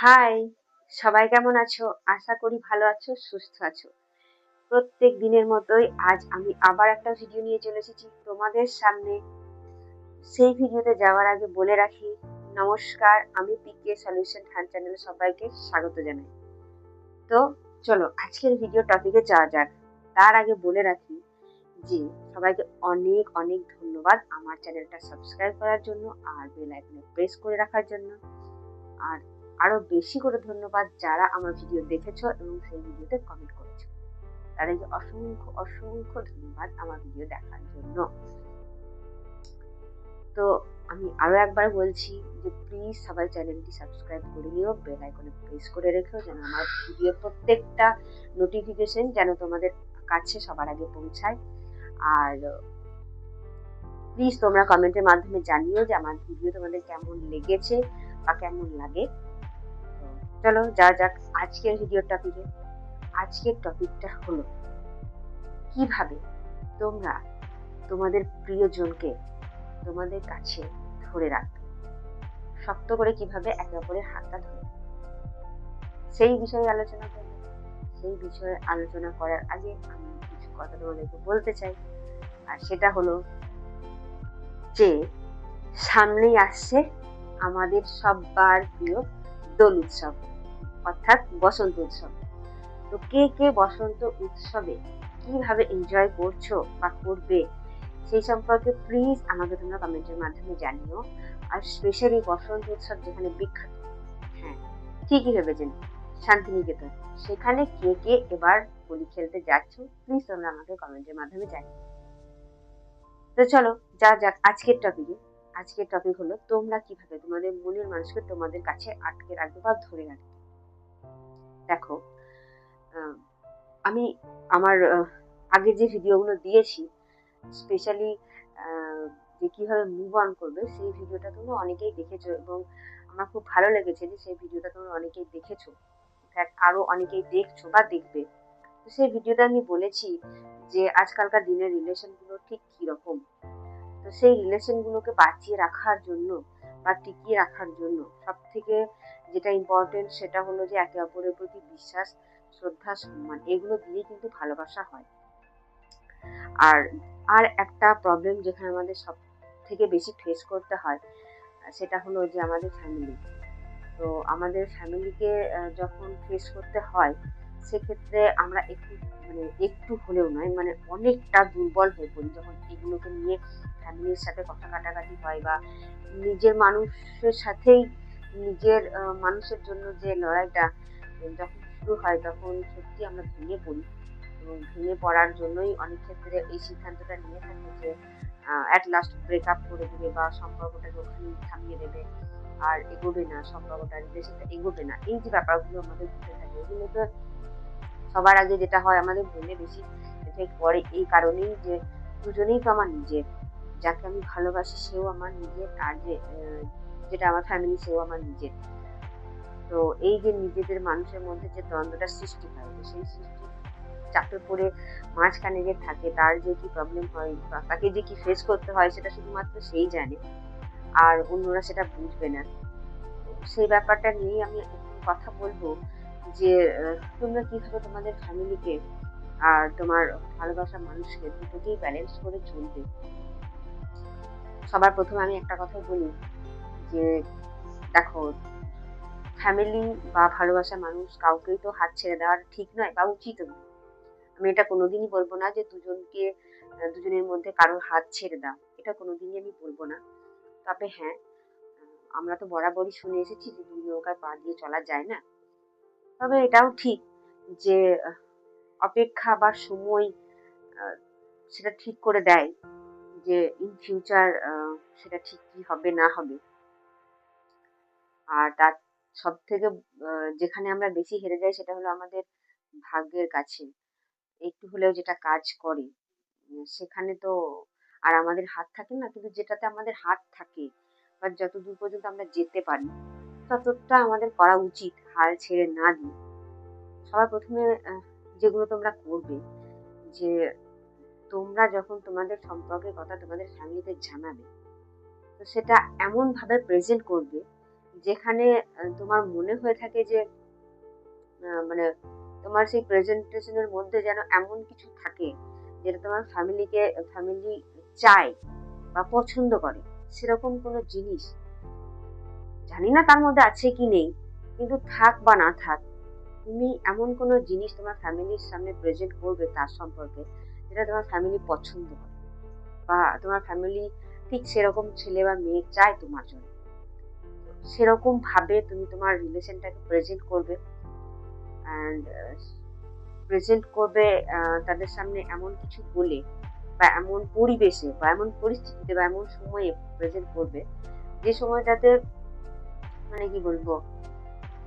High, সবাই কেমন আছো? আশা করি ভালো আছো, সুস্থ আছো। প্রত্যেক দিনের মতোই আজ আমি আবার একটা ভিডিও নিয়ে চলে এসেছি তোমাদের সামনে। সেই ভিডিওতে যাওয়ার আগে বলে রাখি, নমস্কার, আমি পিকে সলিউশন হ্যান্ড চ্যানেলে সবাইকে স্বাগত জানাই। তো চলো আজকের ভিডিও টপিকে যাওয়া যাক। তার আগে বলে রাখি যে সবাইকে অনেক অনেক ধন্যবাদ আমার চ্যানেলটা সাবস্ক্রাইব করার জন্য আর বেল আইকনে প্রেস করে রাখার জন্য। আর আরো বেশি করে ধন্যবাদ যারা আমার ভিডিও দেখেছো এবং সেই ভিডিওতে কমেন্ট করেছো। তাদেরকে অসংখ্য অসংখ্য ধন্যবাদ আমার ভিডিও দেখার জন্য। তো আমি আরো একবার বলছি যে প্লিজ সবাই চ্যানেলটি সাবস্ক্রাইব করে নিও, বেল আইকনে প্রেস করে রেখো যেন আমার ভিডিও প্রত্যেকটা নোটিফিকেশন যেন তোমাদের কাছে সবার আগে পৌঁছায়। আর প্লিজ তোমরা কমেন্টের মাধ্যমে জানিও যে আমার ভিডিও তোমাদের কেমন লেগেছে বা কেমন লাগে। চলো যাওয়া যাক আজকের ভিডিও টপিকে। আজকের টপিকটা হলো কিভাবে তোমরা তোমাদের প্রিয়জনকে তোমাদের কাছে ধরে রাখবে, শক্ত করে কিভাবে একে অপরের হাতটা ধরে, সেই বিষয়ে আলোচনা করব। সেই বিষয়ে আলোচনা করার আগে আমি কিছু কথা তোমাদেরকে বলতে চাই। আর সেটা হলো যে সামনেই আসছে আমাদের সবার প্রিয় দোল উৎসব, অর্থাৎ বসন্ত উৎসব। তো কে কে বসন্ত উৎসবে কিভাবে এনজয় করছো বা করবে সেই সম্পর্কে প্লিজ আমাকে তোমরা কমেন্টের মাধ্যমে জানিও। আর স্পেশালি বসন্ত উৎসব যেখানে বিখ্যাত, হ্যাঁ ঠিকই ভেবেছেন, শান্তিনিকেতন, সেখানে কে কে এবার হোলি খেলতে যাচ্ছ প্লিজ তোমরা আমাকে কমেন্টের মাধ্যমে জানিও। তো চলো যা যাক আজকের টপিকে। আজকের টপিক হলো তোমরা কিভাবে তোমাদের মনের মানুষকে তোমাদের কাছে আটকে রাখবে বা ধরে রাখবে। দেখো, আমি আমার আগে যে ভিডিওগুলো দিয়েছি, স্পেশালি যে কিভাবে মুভ অন করবে সেই ভিডিওটা তোমরা অনেকেই দেখেছো এবং আমার খুব ভালো লেগেছে যে সেই ভিডিওটা তোমরা অনেকেই দেখেছো, আরো অনেকেই দেখছো বা দেখবে। তো সেই ভিডিওতে আমি বলেছি যে আজকালকার দিনের রিলেশন গুলো ঠিক কিরকম। তো সেই রিলেশন গুলোকে বাঁচিয়ে রাখার জন্য বা টিকিয়ে রাখার জন্য সব থেকে যেটা ইম্পর্টেন্ট সেটা হলো যে একে অপরের প্রতি বিশ্বাস, শ্রদ্ধা, সম্মান, এগুলো দিয়ে কিন্তু ভালোবাসা হয়। আর আর একটা প্রবলেম যেখানে আমাদের সব থেকে বেশি ফেস করতে হয় সেটা হলো যে আমাদের ফ্যামিলি। তো আমাদের ফ্যামিলিকে যখন ফেস করতে হয় সেক্ষেত্রে আমরা একটু হলেও নয়, মানে অনেকটা দুর্বল হয়ে পড়ি যখন এগুলোকে নিয়ে ফ্যামিলির সাথে কথা কাটাকাটি হয় বা নিজের মানুষের সাথেই নিজের মানুষের জন্য যে লড়াইটা যখন শুরু হয় তখন সত্যি আমরা ভেঙে পড়ি। এবং ভেঙে পড়ার জন্যই অনেক ক্ষেত্রে এই সিদ্ধান্তটা নিয়ে থাকে যে অ্যাট লাস্ট ব্রেকআপ করে দেবে বা সম্পর্কটাকে ওখানেই থামিয়ে দেবে, আর এগোবে না, সম্পর্কটা রিলেশনটা এগোবে না। এই যে ব্যাপারগুলো আমাদের ঘটে থাকে এগুলোতে সবার আগে যেটা হয় আমাদের মনে বেশি এফেক্ট পড়ে এই কারণেই যে দুজনেই তো আমার নিজের, যাকে আমি ভালোবাসি সেও আমার নিজের, আর যে যেটা আমার ফ্যামিলি সেও আমার নিজের। তো এই যে নিজেদের মানুষের মধ্যে যে দ্বন্দ্বটা সৃষ্টি হয় সেই সৃষ্টি চাপে পড়ে মাঝখানে যে থাকে তার যে কি প্রবলেম হয় বা তাকে যে কি ফেস করতে হয় সেটা শুধুমাত্র সেই জানে, আর অন্যরা সেটা বুঝবে না। সেই ব্যাপারটা নিয়েই আমি একটু কথা বলবো যে তোমরা কিভাবে তোমাদের ফ্যামিলিকে আর তোমার ভালোবাসার মানুষকে দুটোকেই ব্যালেন্স করে চলবে। সবার প্রথমে আমি একটা কথাই বলি যে দেখো, ফ্যামিলি বা ভালোবাসার মানুষ কাউকেই তো হাত ছেড়ে দেওয়ার ঠিক নয় বা উচিতও নয়। আমি এটা কোনোদিনই বলবো না যে দুজনের মধ্যে কারোর হাত ছেড়ে দাও, এটা কোনোদিনই আমি বলবো না। তবে হ্যাঁ, আমরা তো বরাবরই শুনে এসেছি যে দুই নৌকায় পা দিয়ে চলা যায় না। তবে এটাও ঠিক যে অপেক্ষা বা সময় সেটা ঠিক করে দেয় যে ইন ফিউচার সেটা ঠিক কি হবে না হবে। আর তার সব থেকে যেখানে আমরা বেশি হেরে যাই সেটা হলো আমাদের ভাগ্যের কাছে। একটু হলেও যেটা কাজ করে সেখানে তো আর আমাদের হাত থাকে না, কিন্তু যেটাতে আমাদের হাত থাকে বা যতদূর পর্যন্ত আমরা যেতে পারি ততটা আমাদের করা উচিত, হাল ছেড়ে না দিয়ে। সবার প্রথমে যেগুলো তোমরা করবে যে তোমরা যখন তোমাদের সম্পর্কের কথা তোমাদের ফ্যামিলিতে জানাবে তো সেটা এমন ভাবে প্রেজেন্ট করবে যেখানে তোমার মনে হয়ে থাকে যে মানে তোমার সেই প্রেজেন্টেশনের মধ্যে যেন এমন কিছু থাকে যেটা তোমার ফ্যামিলি চায় বা পছন্দ করে, সেরকম কোনো জিনিস, জানি না তার মধ্যে আছে কি নেই, কিন্তু থাক বা না থাক, তুমি এমন কোনো জিনিস তোমার ফ্যামিলির সামনে প্রেজেন্ট করবে তার সম্পর্কে যেটা তোমার ফ্যামিলি পছন্দ করে, বা তোমার ফ্যামিলি ঠিক সেরকম ছেলে বা মেয়ে চায় তোমার জন্য। সেরকম ভাবে তুমি তোমার রিলেশনটাকে প্রেজেন্ট করবে, অ্যান্ড প্রেজেন্ট করবে তাদের সামনে এমন কিছু বলে, বা এমন পরিবেশে, বা এমন পরিস্থিতিতে, বা এমন সময়ে প্রেজেন্ট করবে যে সময়টাতে মানে কি বলবো,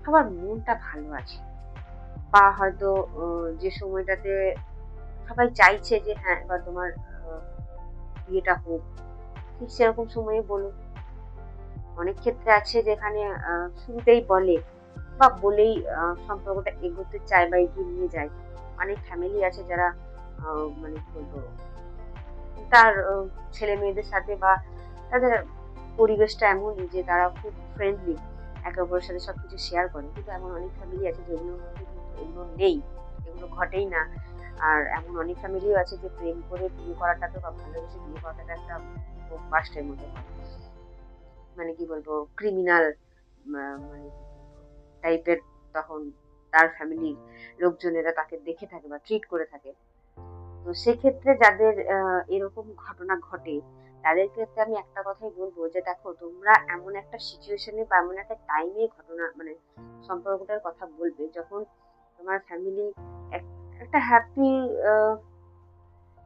সবার মনটা ভালো আছে, বা হয়তো যে সময়টাতে সবাই চাইছে যে হ্যাঁ এবার তোমার বিয়েটা হোক, ঠিক সেরকম সময়ে বলুন। অনেক ক্ষেত্রে আছে যেখানে শুরুতেই বলে বা বলেই সম্পর্কটা এগোতে চায় বা এগিয়ে নিয়ে যায়। অনেক ফ্যামিলি আছে যারা মানে কি বলবো, তার ছেলে মেয়েদের সাথে বা তাদের পরিবেশটা এমনই যে তারা খুব ফ্রেন্ডলি, একে অপরের সাথে সবকিছু শেয়ার করে। কিন্তু এমন অনেক ফ্যামিলি আছে যেগুলোর মধ্যে কিন্তু এগুলো নেই, এগুলো ঘটেই না। আর এমন অনেক ফ্যামিলিও আছে যে প্রেম করে বিয়ে করাটাকে বা ভালোবেসে বিয়ে করাটাকে একটা বাস্টের মতো হয়, মানে কি বলবো, ক্রিমিনাল মানে টাইপের। তখন তার ফ্যামিলির লোকজনেরা তাকে দেখে থাকে বা ট্রিট করে থাকে। তো সেক্ষেত্রে যাদের এরকম ঘটনা ঘটে, তাদের ক্ষেত্রে আমি একটা কথাই বলবো যে দেখো, তোমরা এমন একটা সিচুয়েশনে বা এমন একটা টাইমে ঘটনা মানে সম্পর্কটার কথা বলবে যখন তোমার ফ্যামিলি একটা হ্যাপি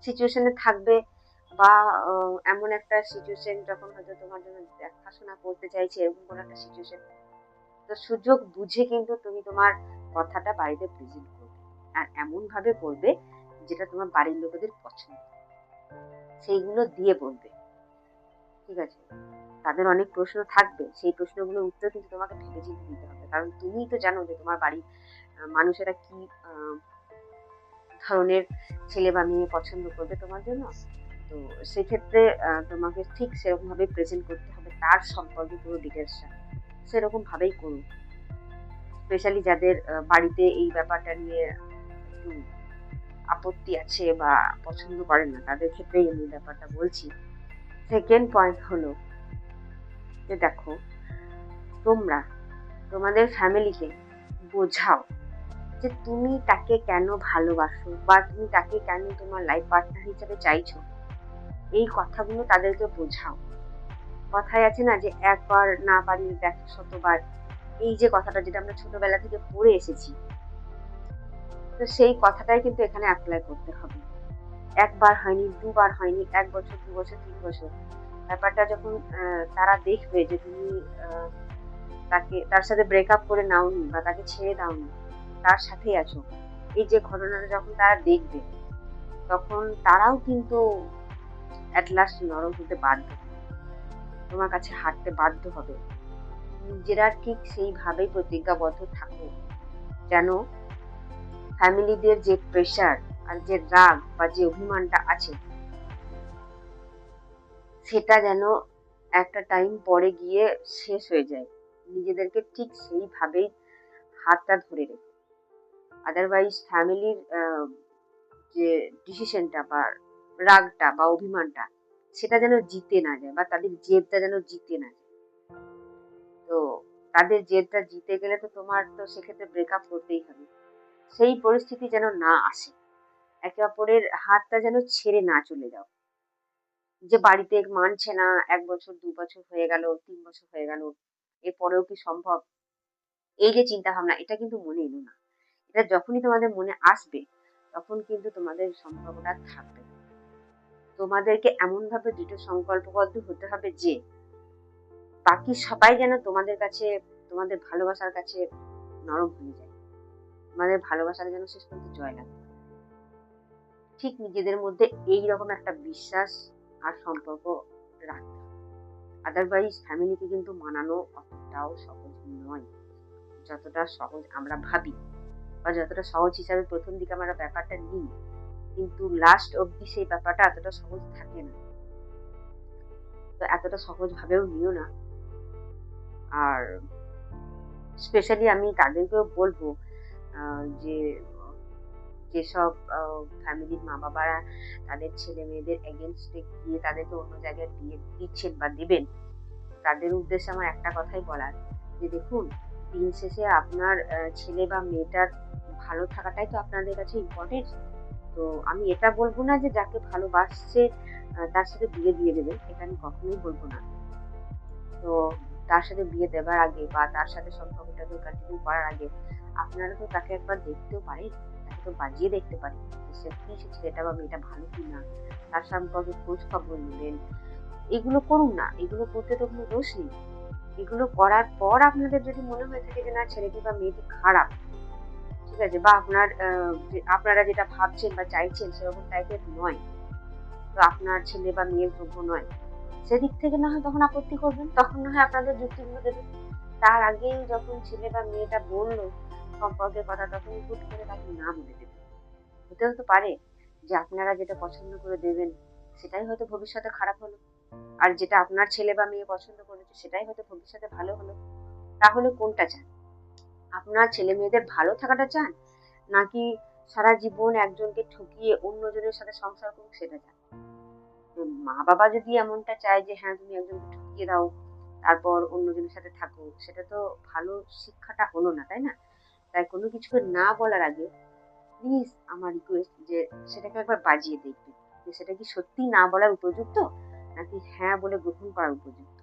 সিচুয়েশনে থাকবে, বা এমন একটা সিচুয়েশন যখন হয়তো তোমার জন্য দেখাশোনা করতে চাইছে, এরকম কোনো একটা সিচুয়েশন। তো সুযোগ বুঝে কিন্তু তুমি তোমার কথাটা বাড়িতে প্রেজেন্ট করবে, আর এমন ভাবে করবে যেটা তোমার বাড়ির লোকেদের পছন্দ, সেইগুলো দিয়ে বলবে। ঠিক আছে? তাদের অনেক প্রশ্ন থাকবে, সেই প্রশ্নগুলোর উত্তর কিন্তু তোমাকে ভেবেচিন্তে দিতে হবে, কারণ তুমিই তো জানো যে তোমার বাড়ির মানুষেরা কি ধরনের ছেলে বা মেয়ে পছন্দ করবে তোমার জন্য। তো সেক্ষেত্রে তোমাকে ঠিক সেরকম ভাবে প্রেজেন্ট করতে হবে, তার সম্পর্কে পুরো ডিটেলসটা সেরকম ভাবেই করুন। স্পেশালি যাদের বাড়িতে এই ব্যাপারটা নিয়ে একটু আপত্তি আছে বা পছন্দ করেন না, তাদের ক্ষেত্রেই আমি ব্যাপারটা বলছি। সেকেন্ড পয়েন্ট হলো যে দেখো, তোমরা তোমাদের ফ্যামিলিকে বোঝাও যে তুমি তাকে কেন ভালোবাসো, বা তুমি তাকে কেন তোমার লাইফ পার্টনার হিসেবে চাইছো। এই কথাগুলো তাদেরকে বোঝাও। কথায় আছে না যে একবার না পারলে দেখো শতবার, এই যে কথাটা যেটা আমরা ছোটবেলা থেকে পড়ে এসেছি, তো সেই কথাটাই কিন্তু এখানে অ্যাপ্লাই করতে হবে। একবার হয়নি, দুবার হয়নি, 1 বছর, 2 বছর, 3 বছর, ব্যাপারটা যখন তারা দেখবে যে তুমি তার সাথে ব্রেকআপ করে নাওনি বা তাকে ছেড়ে দাওনি, তার সাথেই আছো, এই যে ঘটনাটা যখন তারা দেখবে, তখন তারাও কিন্তু এট লাস্ট নরম হতে বাধ্য হবে, তোমার কাছে হাঁটতে বাধ্য হবে। নিজেরা ঠিক সেইভাবেই প্রতিজ্ঞাবদ্ধ থাকো যেন ফ্যামিলিদের যে প্রেশার আর যে রাগ বা যে অভিমানটা আছে, সেটা যেন একটা টাইম পরে গিয়ে শেষ হয়ে যায়। নিজেদেরকে ঠিক সেইভাবেই হাতটা ধরে রেখো। আদারওয়াইজ ফ্যামিলির যে ডিসিশনটা বা রাগটা বা অভিমানটা, সেটা যেন জিতে না যায়, বা তাদের জেদটা যেন জিতে না যায়। তো তাদের জেদটা জিতে গেলে তো তোমার তো সেক্ষেত্রে ব্রেকআপ করতেই হবে। সেই পরিস্থিতি যেন না আসে, একে অপরের হাতটা যেন ছেড়ে না চলে যাও, যে বাড়িতে মানছে না, 1 বছর 2 বছর হয়ে গেল, 3 বছর হয়ে গেল, এরপরেও কি সম্ভব, এই যে চিন্তা ভাবনা, এটা কিন্তু মনে এলো না। এটা যখনই তোমাদের মনে আসবে, তখন কিন্তু তোমাদের সম্পর্কটা থাকবে না। তোমাদেরকে এমন ভাবে দৃঢ় সংকল্পবদ্ধ হতে হবে যে বাকি সবাই যেন তোমাদের কাছে, তোমাদের ভালোবাসার কাছে নরম হয়ে যায়, তোমাদের ভালোবাসার যেন শেষ পর্যন্ত জয় লাগে। ঠিক নিজেদের মধ্যে এইরকম একটা বিশ্বাস আর সম্পর্ক রাখতে হবে। আদারওয়াইজ ফ্যামিলিকে কিন্তু মানানো অতটাও সহজ নয়, যতটা সহজ আমরা ভাবি, বা যতটা সহজ হিসাবে প্রথম দিকে আমরা ব্যাপারটা নিই, কিন্তু লাস্ট অব্দি সেই ব্যাপারটা এতটা সহজ থাকে না। তো এতটা সহজ ভাবেও নিও না। আর স্পেশালি আমি তাদেরকেও বলবো যে যেসব ফ্যামিলির মা বাবারা তাদের ছেলে মেয়েদের এগেনস্টে গিয়ে তাদেরকে অন্য জায়গায় বিয়ে দিচ্ছেন বা দেবেন, তাদের উদ্দেশ্যে আমার একটা কথাই বলার, যে দেখুন, দিন শেষে আপনার ছেলে বা মেয়েটার ভালো থাকাটাই তো আপনাদের কাছে ইম্পর্টেন্ট। তো আমি এটা বলবো না যে যাকে ভালোবাসছে তার সাথে বিয়ে দিয়ে দেবেন, এটা আমি কখনোই বলবো না। তো তার সাথে বিয়ে দেবার আগে বা তার সাথে সম্পর্কটাকে কন্টিনিউ করার আগে আপনারা তো তাকে একবার দেখতেও পারেন, তাকে তো বাজিয়ে দেখতে পারেন যে সে ছেলেটা বা মেয়েটা ভালো কিনা, তার সম্পর্কে খোঁজ খবর নেবেন। এগুলো করুন না, এগুলো করতে তো কোনো দোষ নেই। এগুলো করার পর আপনাদের যদি মনে হয়ে থাকে যে না, ছেলেটি বা মেয়েটি খারাপ, ঠিক আছে, বা আপনারা যেটা ভাবছেন বা চাইছেন সেরকম টাইপের নয়, তো আপনার ছেলে বা মেয়ের যোগ্য নয়, সেদিক থেকে না হয় তখন আপত্তি করবেন, তখন না হয় আপনাদের যুক্তিগুলো দেবেন। তার আগেই যখন ছেলে বা মেয়েটা বললো সম্পর্কের কথা, তখন হুট করে তাকে না বলে দেবেন। হতেও তো পারে যে আপনারা যেটা পছন্দ করে দেবেন সেটাই হয়তো ভবিষ্যতে খারাপ হলো, আর যেটা আপনার ছেলে বা মেয়ে পছন্দ করেছে সেটাই হয়তো ভবিষ্যতে ভালো হলো। তাহলে কোনটা চান? আপনার ছেলে মেয়েদের ভালো থাকাটা চান, নাকি সারা জীবন একজনকে ঠকিয়ে অন্যজনের সাথে সংসার করুক সেটা চান? মা বাবা যদি এমনটা চায় যে হ্যাঁ তুমি একজনকে ঠকিয়ে দাও তারপর অন্যজনের সাথে থাকো, সেটা তো ভালো শিক্ষাটা হলো না, তাই না? তাই কোনো কিছুকে না বলার আগে প্লিজ আমার রিকোয়েস্ট যে সেটাকে একবার বাজিয়ে দেখবে যে সেটা কি সত্যি না বলার উপযুক্ত নাকি হ্যাঁ বলে গ্রহণ করার উপযুক্ত,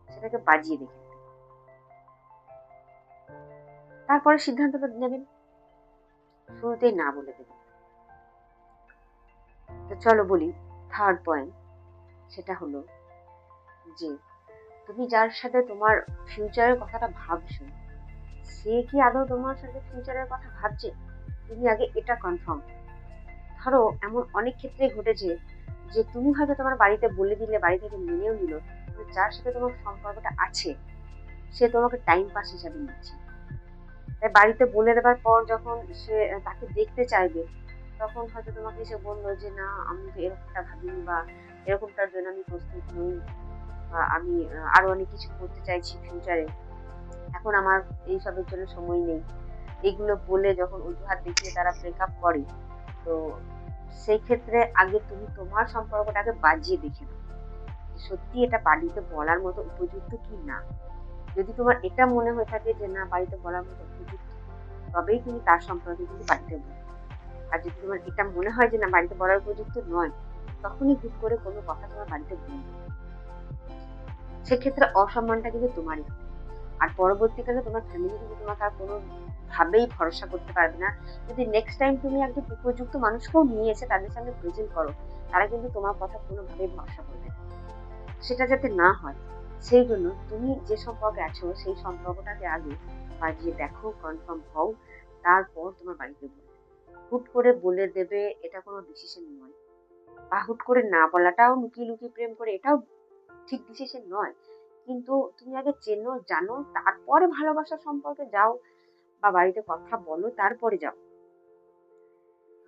সেটাকে বাজিয়ে দেখে নেবেন। তারপরে সিদ্ধান্তটা নেবেন, শুরুতেই না বলে দেবেন। তো চলো বলি থার্ড পয়েন্ট, সেটা হলো যে তুমি যার সাথে তোমার ফিউচারের কথাটা ভাবছো সে কি আদৌ তোমার সাথে ফিউচারের কথা ভাবছে, তুমি আগে এটা কনফার্ম। ধরো এমন অনেক ক্ষেত্রে ঘটেছে যে তুমি হয়তো তোমার বাড়িতে বলে দিলে, বাড়ি থেকে মেনেও নিল, কিন্তু যার সাথে তোমার সম্পর্কটা আছে সে তোমাকে টাইম পাস হিসাবে নিচ্ছে। তাই বাড়িতে বলে দেওয়ার পর যখন সে তাকে দেখতে চাইবে, তখন হয়তো তোমাকে সে বললো যে না, আমি তো এরকমটা ভাবিনি, বা এরকমটার জন্য আমি প্রস্তুত নই, বা আমি আরো অনেক কিছু করতে চাইছি ফিউচারে, এখন আমার এইসবের জন্য সময় নেই। এগুলো বলে যখন অজুহাত দেখিয়ে তারা ব্রেকআপ করে, তো সেই ক্ষেত্রে আগে তুমি তোমার সম্পর্কটাকে বাজিয়ে দেখে নাও যে সত্যি এটা বাড়িতে বলার মতো উপযুক্ত কি না। যদি তোমার এটা মনে হয়ে থাকে যে না, বাড়িতে বলার মতো উপযুক্ত, তবেই তুমি তার সম্পর্কে কিন্তু বাড়িতে বলবে। আর যদি তোমার এটা মনে হয় যে না, বাড়িতে বলার উপযুক্ত নয়, তখনই হুট করে কোনো কথা তোমার বাড়িতে বলবে। সেক্ষেত্রে অসম্মানটা কিন্তু তোমারই হবে। আর পরবর্তীকালে তোমার ফ্যামিলি কিন্তু তোমাকে আর কোনো ভাবেই ভরসা করতে পারবে না। যদি নেক্সট টাইম তুমি একজন উপযুক্ত মানুষকেও নিয়ে এসে তাদের সামনে প্রেজেন্ট করো, তারা কিন্তু তোমার কথা কোনোভাবেই ভরসা করবে না। সেটা যাতে না হয়, সেই জন্য তুমি যে সম্পর্কে আছো সেই সম্পর্কটাকে আগে বাজিয়ে দেখো, কনফার্ম হও, তারপর তোমার বাড়িতে বলবে। হুট করে বলে দেবে এটা কোনো ডিসিশন নয়, বা হুট করে না বলাটাও, লুকিয়ে লুকিয়ে প্রেম করে, এটাও ঠিক ডিসিশন নয়। কিন্তু তুমি আগে চেনো জানো, তারপরে ভালোবাসার সম্পর্কে যাও, বা বাড়িতে কথা বলো তারপরে যাও।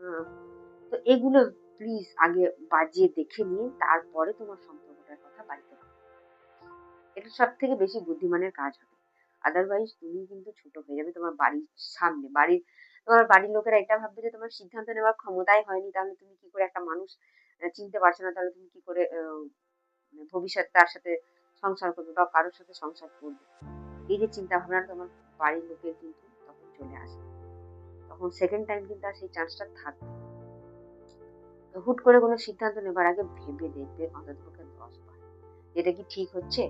আহ, তো এগুলো প্লিজ আগে বাজিয়ে দেখে নিয়ে তারপরে তোমার সম্পর্কটার কথা বাড়িতে বলো। এটা সব থেকে বেশি বুদ্ধিমানের কাজ হবে। আদারওয়াইজ তুমি কিন্তু ছোট হয়ে যাবে তোমার বাড়ির সামনে। তোমার বাড়ির লোকেরা এটা ভাববে যে তোমার সিদ্ধান্ত নেওয়ার ক্ষমতাই হয়নি, তাহলে তুমি কি করে একটা মানুষ চিনতে পারছো না, তাহলে তুমি কি করে মানে ভবিষ্যতে তার সাথে সংসার করবে বা কারোর সাথে সংসার করবে। এই যে চিন্তা ভাবনা তোমার বাড়ির লোকের কিন্তু তখন চলে আসে, তখন সেকেন্ড টাইম কিন্তু আর সেই চান্সটা থাকবে না। তো হুট করে কোনো সিদ্ধান্ত নেবার আগে ভেবে দেখবে অন্ততপক্ষে 10 বার এটা কি ঠিক হচ্ছে।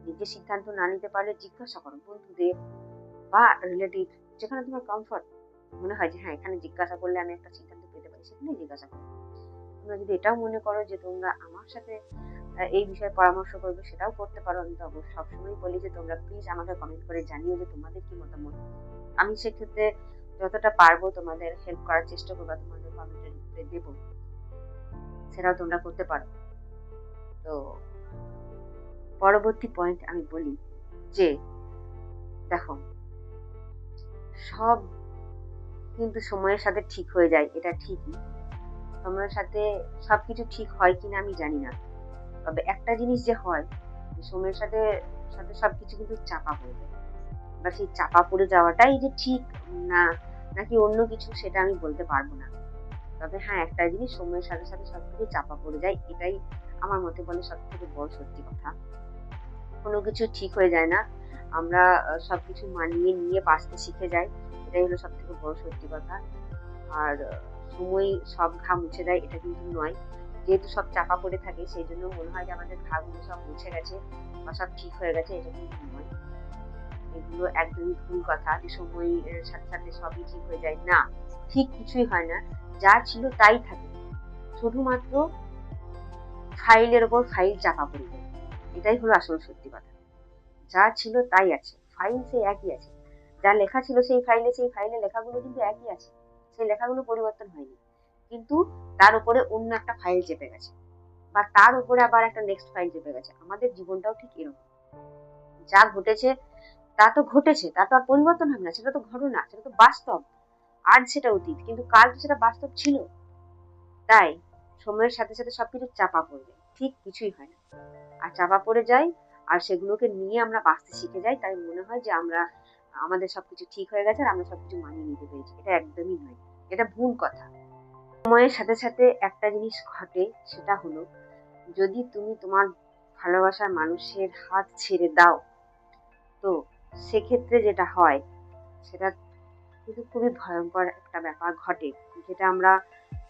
নিজে সিদ্ধান্ত না নিতে পারলে জিজ্ঞাসা করো বন্ধুদের বা রিলেটিভ, যেখানে তোমার কমফর্ট মনে হয় যে হ্যাঁ এখানে জিজ্ঞাসা করলে আমি একটা সিদ্ধান্ত পেতে পারি, সেখানে জিজ্ঞাসা করো। তোমরা যদি এটাও মনে করো যে তোমরা আমার সাথে এই বিষয়ে পরামর্শ করবে, সেটাও করতে পারো। আমি তো সবসময় বলি যে তোমরা প্লিজ আমাকে কমেন্ট করে জানিও যে তোমাদের কি মতামত। আমি সেক্ষেত্রে যতটা পারবো তোমাদের হেল্প করার চেষ্টা করবো, তোমাদের কমেন্টে রিপ্লাই দেবো, সেটাও তোমরা করতে পারো। তো পরবর্তী পয়েন্ট আমি বলি যে দেখো, সব কিন্তু সময়ের সাথে ঠিক হয়ে যায়, এটা ঠিকই। সময়ের সাথে সবকিছু ঠিক হয় কিনা আমি জানি না, তবে একটা জিনিস যে হয়, যে সময়ের সাথে সাথে সবকিছু কিন্তু চাপা হয়ে যায়। বা সেই চাপা পড়ে যাওয়াটাই যে ঠিক না নাকি অন্য কিছু সেটা আমি বলতে পারবো না। তবে হ্যাঁ, একটা জিনিস সময়ের সাথে সাথে সবকিছু চাপা পড়ে যায়। এটাই আমার মতে বলে সবথেকে বড় সত্যি কথা। কোনো কিছু ঠিক হয়ে যায় না। আমরা সবকিছু মানিয়ে নিয়ে বাঁচতে শিখে যাই। এটাই হলো সবথেকে বড় সত্যি কথা। আর সময় সব ঘা মুছে দেয় এটা কিন্তু নয়। যেহেতু সব চাপা পড়ে থাকে সেইজন্য মনে হয় যে আমাদের ঘাগুলো সব মুছে গেছে বা সব ঠিক হয়ে গেছে, এটা কিন্তু নয়। এগুলো একদমই ভুল কথা যে সময়ের সাথে সাথে সবই ঠিক হয়ে যায়। না, ঠিক কিছুই হয় না। যা ছিল তাই থাকে। শুধুমাত্র ফাইলের ওপর ফাইল চাপা পড়ে যায়। এটাই হলো আসল সত্যি কথা। যা ছিল তাই আছে। ফাইল সেই একই আছে। যা লেখা ছিল সেই ফাইলে লেখাগুলো কিন্তু একই আছে। সেই লেখাগুলো পরিবর্তন হয়নি। কিন্তু তার উপরে অন্য একটা ফাইল চেপে গেছে। বা তার উপরে আবার একটা নেক্সট ফাইল চেপে গেছে। আমাদের জীবনটাও ঠিক এরকম। যা ঘটেছে তা তো ঘটেছে, তা তো আর পরিবর্তন হবে না। সেটা তো ঘটনা, সেটা তো বাস্তব। আজ সেটা অতীত, কিন্তু কাল তো সেটা বাস্তব ছিল। তাই সময়ের সাথে সাথে সবকিছু চাপা পড়ে যায়, ঠিক কিছুই হয় না। আর চাপা পড়ে যায় আর সেগুলোকে নিয়ে আমরা বাঁচতে শিখে যাই। তাই মনে হয় যে আমরা আমাদের সবকিছু ঠিক হয়ে গেছে আর আমরা সবকিছু মানিয়ে নিতে পেরেছি। এটা একদমই নয়, এটা ভুল কথা। সময়ের সাথে সাথে একটা জিনিস ঘটে, সেটা হলো যদি তুমি তোমার ভালোবাসার মানুষের হাত ছেড়ে দাও, তো সেক্ষেত্রে যেটা হয় সেটা কিন্তু খুবই ভয়ঙ্কর একটা ব্যাপার ঘটে, যেটা আমরা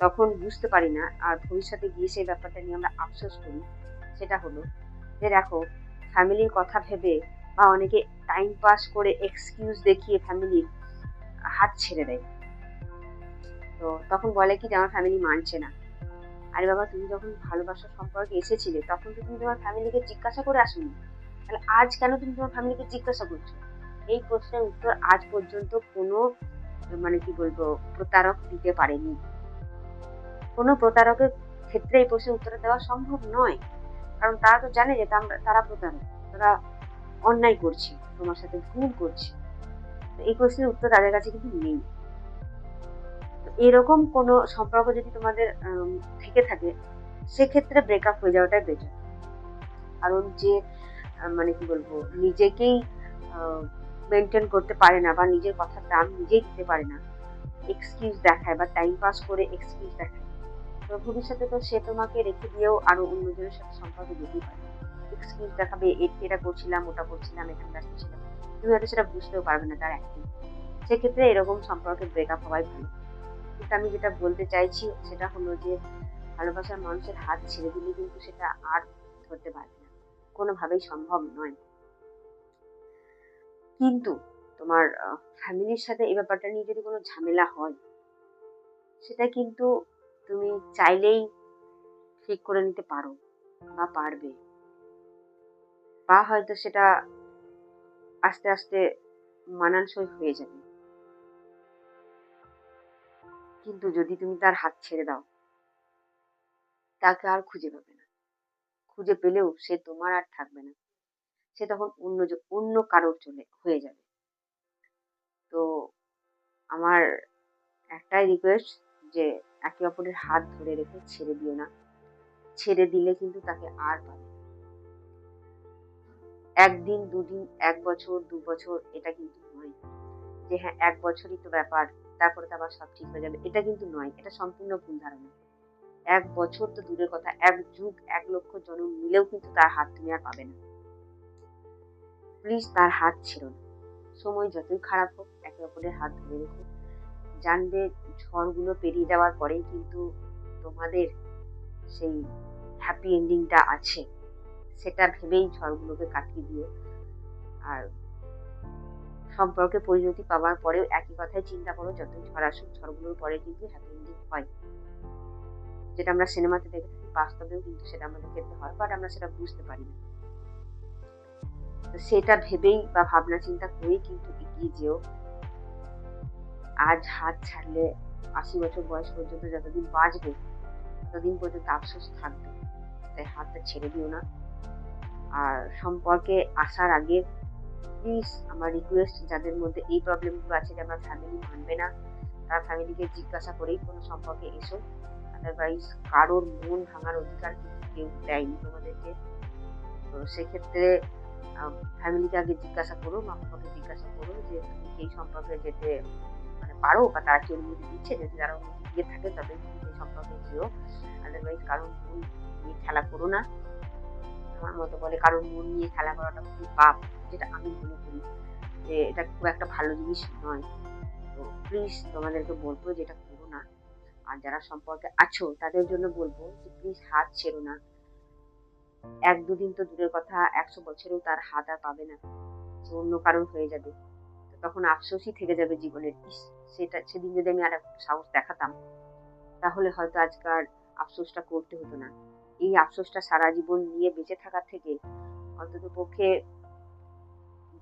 তখন বুঝতে পারি না। আর ভবিষ্যতে গিয়ে সেই ব্যাপারটা নিয়ে আমরা আফসোস করি। সেটা হলো যে দেখো, ফ্যামিলির কথা ভেবে বা অনেকে টাইম পাস করে এক্সকিউজ দেখিয়ে ফ্যামিলির হাত ছেড়ে দেয়। তো তখন বলে কি যে আমার ফ্যামিলি মানছে না। আরে বাবা, তুমি যখন ভালোবাসার সম্পর্কে এসেছিলে তখন তো তুমি তোমার ফ্যামিলিকে জিজ্ঞাসা করে আসোনি। তাহলে আজ কেন তুমি তোমার ফ্যামিলিকে জিজ্ঞাসা করছো? এই প্রশ্নের উত্তর আজ পর্যন্ত কোনো মানে কি বলবো প্রতারক দিতে পারেনি। কোনো প্রতারকের ক্ষেত্রে এই প্রশ্নের উত্তর দেওয়া সম্ভব নয়। কারণ তারা তো জানে যে তারা প্রতারক, তারা অন্যায় করছে, তোমার সাথে ভুল করছে। এই প্রশ্নের উত্তর তাদের কাছে কিন্তু নেই। তো এরকম কোনো সম্পর্ক যদি তোমাদের থেকে থাকে, সেক্ষেত্রে ব্রেকআপ হয়ে যাওয়াটাই বেটার। কারণ যে মানে কি বলবো নিজেকেই মেনটেন করতে পারে না বা নিজের কথার দাম নিজেই দিতে পারে না, এক্সকিউজ দেখায় বা টাইম পাস করে এক্সকিউজ দেখায়, তো ভবিষ্যতে তো সে তোমাকে রেখে দিয়েও আরো অন্যজনের সাথে সম্পর্ক যেতেই পারে। এক্সকিউজ দেখাবে, এটা করছিলাম, ওটা করছিলাম, এখানে ব্যস্ত ছিলাম। তুমি হয়তো সেটা বুঝতেও পারবে না তার অ্যাক্টিং। সেক্ষেত্রে এরকম সম্পর্কে ব্রেকআপ হওয়াই ভালো। কিন্তু আমি যেটা বলতে চাইছি সেটা হলো যে ভালোবাসার মানুষের হাত ছেড়ে দিলে কিন্তু সেটা আর ধরতে পারবে না, কোনোভাবেই সম্ভব নয়। কিন্তু তোমার ফ্যামিলির সাথে এই ব্যাপারটা নিয়ে যদি কোনো ঝামেলা হয়, সেটা কিন্তু তুমি চাইলেই ঠিক করে নিতে পারো বা পারবে, বা হয়তো সেটা আস্তে আস্তে মানানসই হয়ে যাবে। কিন্তু যদি তুমি তার হাত ছেড়ে দাও, তাকে আর খুঁজে পাবে না। খুঁজে পেলেও সে তোমার আর থাকবে না। সে তখন অন্য কারোর হয়ে যাবে। তো আমার একটাই রিকোয়েস্ট যে একে অপরের হাত ধরে রেখে ছেড়ে দিও না। ছেড়ে দিলে কিন্তু তাকে আর পাবে না। একদিন, দুদিন, ১ বছর, ২ বছর এটা কিন্তু নয় যে হ্যাঁ ১ বছরই তো ব্যাপার, তারপরে তো আবার সব ঠিক হয়ে যাবে। এটা কিন্তু নয়। এটা সম্পূর্ণ ভুল ধারণা। ১ বছর তো দূরের কথা, ১ যুগ, ১ লক্ষ জনম মিলেও কিন্তু তার হাত তুমি আর পাবে না। প্লিজ তার হাত ছেড়ো না। সময় যতই খারাপ হোক একে অপরের হাত ধরে রেখো। জানবে ঝড়গুলো পেরিয়ে যাওয়ার পরেই কিন্তু তোমাদের সেই হ্যাপি এন্ডিংটা আছে। সেটা ভেবেই ঝড়গুলোকে কাটিয়ে দিও। আর সম্পর্কে পরিণতি পাওয়ার পরেও একই কথাই চিন্তা করো, যতই ঝড় আসুক ঝড়গুলোর পরে কিন্তু হ্যাপি এন্ডিং হয়। যেটা আমরা সিনেমাতে দেখে থাকি, বাস্তবেও কিন্তু সেটা আমাদের ক্ষেত্রে হয়, বাট আমরা সেটা বুঝতে পারি না। তো সেটা ভেবেই বা ভাবনা চিন্তা করেই কিন্তু এগিয়ে যেও। আজ হাত ছাড়লে ৮০ বছর বয়স পর্যন্ত যতদিন বাঁচবে ততদিন পর্যন্ত আফসোস থাকবে। তাই হাতটা ছেড়ে দিও না। আর সম্পর্কে আসার আগে প্লিজ আমার রিকোয়েস্ট, যাদের মধ্যে এই প্রবলেমগুলো আছে যে আমার ফ্যামিলি মানবে না, তারা ফ্যামিলিকে জিজ্ঞাসা করেই কোনো সম্পর্কে এসো। আদারওয়াইজ কারোর মন ভাঙার অধিকার কিন্তু কেউ দেয়নি তোমাদেরকে। তো সেক্ষেত্রে ফ্যামিলিকে আগে জিজ্ঞাসা করো, মা বাবাকে জিজ্ঞাসা করো যে তুমি সেই সম্পর্কে যেতে মানে পারো, বা তারা কি অনুমতি দিচ্ছে। যদি তারা অনুমতি দিয়ে থাকে তবে তুমি সেই সম্পর্কে যেও, আদারওয়াইজ কারণ মন নিয়ে খেলা করো না। আমার মতো বলে কারণ মন নিয়ে খেলা করাটা খুবই পাপ, যেটা আমি মনে করি যে এটা খুব একটা ভালো জিনিস নয়। তো প্লিজ তোমাদেরকে বলবো যে এটা করো না। আর যারা সম্পর্কে আছো তাদের জন্য বলবো যে প্লিজ হাত ছেড়ো না। 1-2 দিন তো দূরের কথা, 100 বছরেও তার হাত আর পাবে না, যে অন্য কারণ হয়ে যাবে। তো তখন আফসোসই থেকে যাবে জীবনের। সেদিন যদি আমি আর সাহস দেখাতাম, তাহলে হয়তো আজকাল আফসোসটা করতে হতো না। এই আফসোসটা সারা জীবন নিয়ে বেঁচে থাকার থেকে অন্তত পক্ষে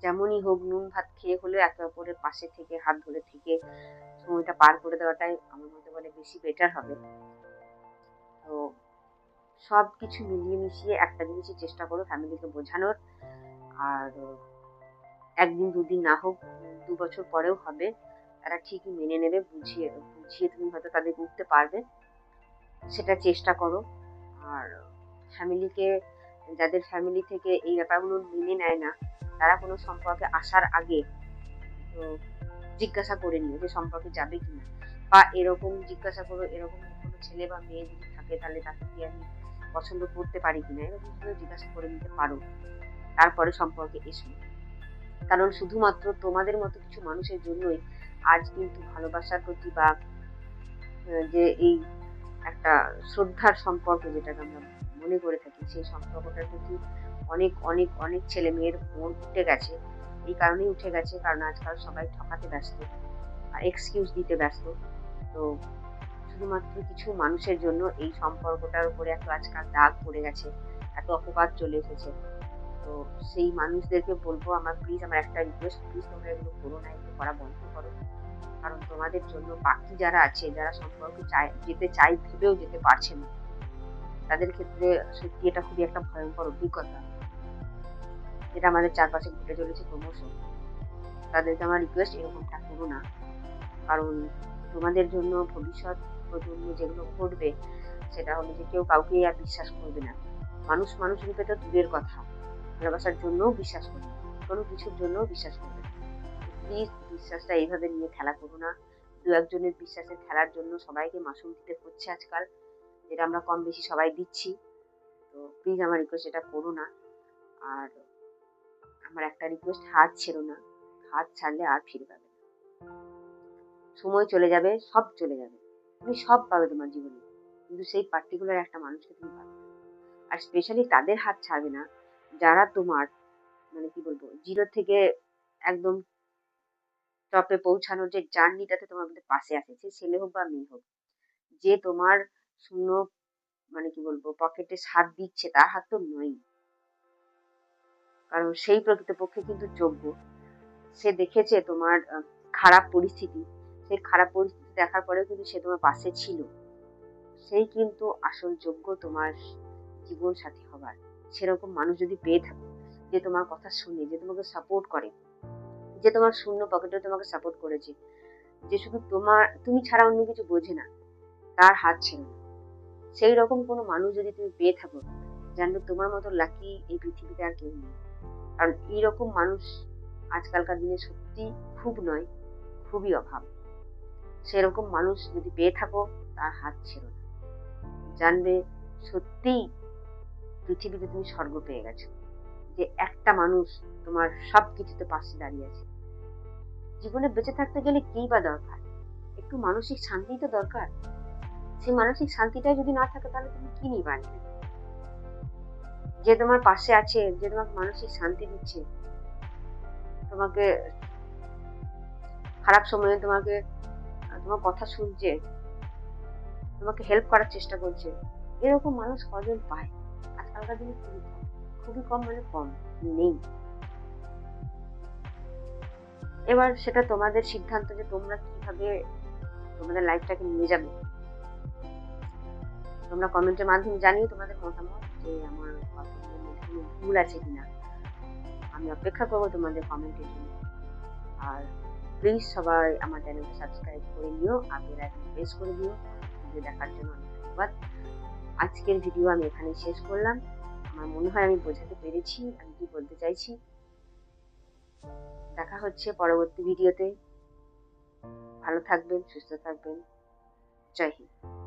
যেমনই হোক নুন ভাত খেয়ে হলেও একে অপরের পাশে থেকে হাত ধরে থেকে সময়টা পার করে দেওয়াটাই আমার মতে বলে বেশি বেটার হবে। তো সবকিছু মিলিয়ে মিশিয়ে একটা জিনিসই চেষ্টা করো ফ্যামিলিকে বোঝানোর। আর 1 দিন 2 দিন না হোক, 2 বছর পরেও হবে, তারা ঠিকই মেনে নেবে। বুঝিয়ে বুঝিয়ে তুমি হয়তো তাদেরকে উঠতে পারবে, সেটা চেষ্টা করো। আর ফ্যামিলিকে, যাদের ফ্যামিলি থেকে এই ব্যাপারগুলো মেনে নেয় না, তারা কোনো সম্পর্কে আসার আগে তো জিজ্ঞাসা করে নিও যে সম্পর্কে যাবে কিনা, বা এরকম জিজ্ঞাসা করো এরকম কোনো ছেলে বা মেয়ে যদি থাকে তাহলে তাকে কি আমি পছন্দ করতে পারি কিনা, এরকম করে জিজ্ঞাসা করে নিতে পারো। তারপরে সম্পর্কে এসো। কারণ শুধুমাত্র তোমাদের মতো কিছু মানুষের জন্যই আজ কিন্তু ভালোবাসার প্রতি বা যে এই একটা শ্রদ্ধার সম্পর্ক যেটাকে আমরা মনে করে থাকি, সেই সম্পর্কটার প্রতি অনেক অনেক অনেক ছেলে মেয়ের মন উঠে গেছে। এই কারণেই উঠে গেছে কারণ আজকাল সবাই ঠকাতে ব্যস্ত আর এক্সকিউজ দিতে ব্যস্ত। তো শুধুমাত্র কিছু মানুষের জন্য এই সম্পর্কটার উপরে এত আজকাল দাগ পড়ে গেছে, এত অপবাদ চলে এসেছে। তো সেই মানুষদেরকে বলবো, আমার প্লিজ আমার একটা রিকোয়েস্ট, প্লিজ তোমরা এগুলো করো না, এগুলো করা বন্ধ করো। কারণ তোমাদের জন্য বাকি যারা আছে, যারা সম্পর্কে যেতে চাই ভেবেও যেতে পারছে না, তাদের ক্ষেত্রে সত্যি এটা খুবই একটা ভয়ঙ্কর অভিজ্ঞতা, যেটা আমাদের চারপাশে ঘটে চলেছে ক্রমশ। তাদেরকে আমার রিকোয়েস্ট, এরকমটা করো না। কারণ তোমাদের জন্য ভবিষ্যৎ প্রজন্ম যেগুলো ঘটবে, সেটা হলো যে কেউ কাউকে আর বিশ্বাস করবে না। মানুষ মানুষ রূপে তো দূরের কথা, ভালোবাসার জন্যও বিশ্বাস করবে না, কোনো কিছুর জন্যও বিশ্বাস করবে না। প্লিজ বিশ্বাসটা এইভাবে নিয়ে খেলা করো না। 2-1 জনের বিশ্বাসের খেলার জন্য সবাইকে মাসুল দিতে হচ্ছে আজকাল, যেটা আমরা কম বেশি সবাই দিচ্ছি। তো প্লিজ আমার রিকোয়েস্ট এটা করো না। আর আমার একটা রিকোয়েস্ট, হাত ছেড়ো না। হাত ছাড়লে আর ফিরে পাবে না। সময় চলে যাবে, সব চলে যাবে, তুমি সব পাবে তোমার জীবনে, কিন্তু সেই পার্টিকুলার একটা মানুষকে তুমি পাবে না। আর স্পেশালি তাদের হাত ছাড়বে না যারা তোমার মানে কি বলবো, জিরো থেকে একদম টপে পৌঁছানোর যে জার্নিটাতে তোমার মধ্যে পাশে আছে, সে ছেলে হোক বা মেয়ে হোক, যে তোমার শূন্য মানে কি বলবো পকেটে সাথ দিচ্ছে, তার হাত তো নয়। কারণ সেই প্রকৃতপক্ষে কিন্তু যোগ্য। সে দেখেছে তোমার খারাপ পরিস্থিতি, সেই খারাপ পরিস্থিতি দেখার পরেও কিন্তু সে তোমার পাশে ছিল। সেই কিন্তু আসল যোগ্য তোমার জীবন সাথী হবার। সেরকম মানুষ যদি পেয়ে থাকো, যে তোমার কথা শুনে, যে তোমাকে সাপোর্ট করে, যে তোমার শূন্য পকেটে তোমাকে সাপোর্ট করেছে, যে শুধু তুমি ছাড়া অন্য কিছু বোঝে না, তার হাত ছেড়ো না। সেই রকম কোনো মানুষ যদি তুমি পেয়ে থাকো, জানবে তোমার মতো লাকি এই পৃথিবীতে আর কেউ নেই। কারণ এইরকম মানুষ আজকালকার দিনে সত্যি খুব নয়, খুবই অভাব। সেরকম মানুষ যদি পেয়ে থাকো, তার হাত ছেড়ো না। জানবে সত্যিই পৃথিবীতে তুমি স্বর্গ পেয়ে গেছো, যে একটা মানুষ তোমার সবকিছুতে পাশে দাঁড়িয়ে আছে। জীবনে বেঁচে থাকতে গেলে কি বা দরকার? একটু মানসিক শান্তি তো দরকার। সেই মানসিক শান্তিটাই যদি না থাকে, তাহলে তুমি কি নিয়ে বাঁচবে? যে তোমার পাশে আছে, যে তোমাকে মানসিক শান্তি দিচ্ছে, তোমাকে খারাপ সময়ে তোমাকে তোমার কথা শুনছে, তোমাকে হেল্প করার চেষ্টা করছে, এরকম মানুষ কজন পায়? আজকালকার দিনে খুবই কম, খুবই কম মানে কম, নেই। এবার সেটা তোমাদের সিদ্ধান্ত যে তোমরা কিভাবে তোমাদের লাইফটাকে নিয়ে যাবে। তোমরা কমেন্টের মাধ্যমে জানিও তোমাদের মতামত, যে আমার কথাগুলোর মধ্যে কোনো ভুল আছে কিনা। আমি অপেক্ষা করবো তোমাদের কমেন্টের জন্য। আর প্লিজ সবাই আমার চ্যানেলকে সাবস্ক্রাইব করে নিও, আর বেল আইকন প্রেস করে দিও। ভিডিও দেখার জন্য অনেক ধন্যবাদ। আজকের ভিডিও আমি এখানেই শেষ করলাম। আমার আমার মনে হয় আমি বোঝাতে পেরেছি আমি কি বলতে চাইছি। দেখা হচ্ছে পরবর্তী ভিডিওতে। ভালো থাকবেন, সুস্থ থাকবেন। জয় হিন্দ।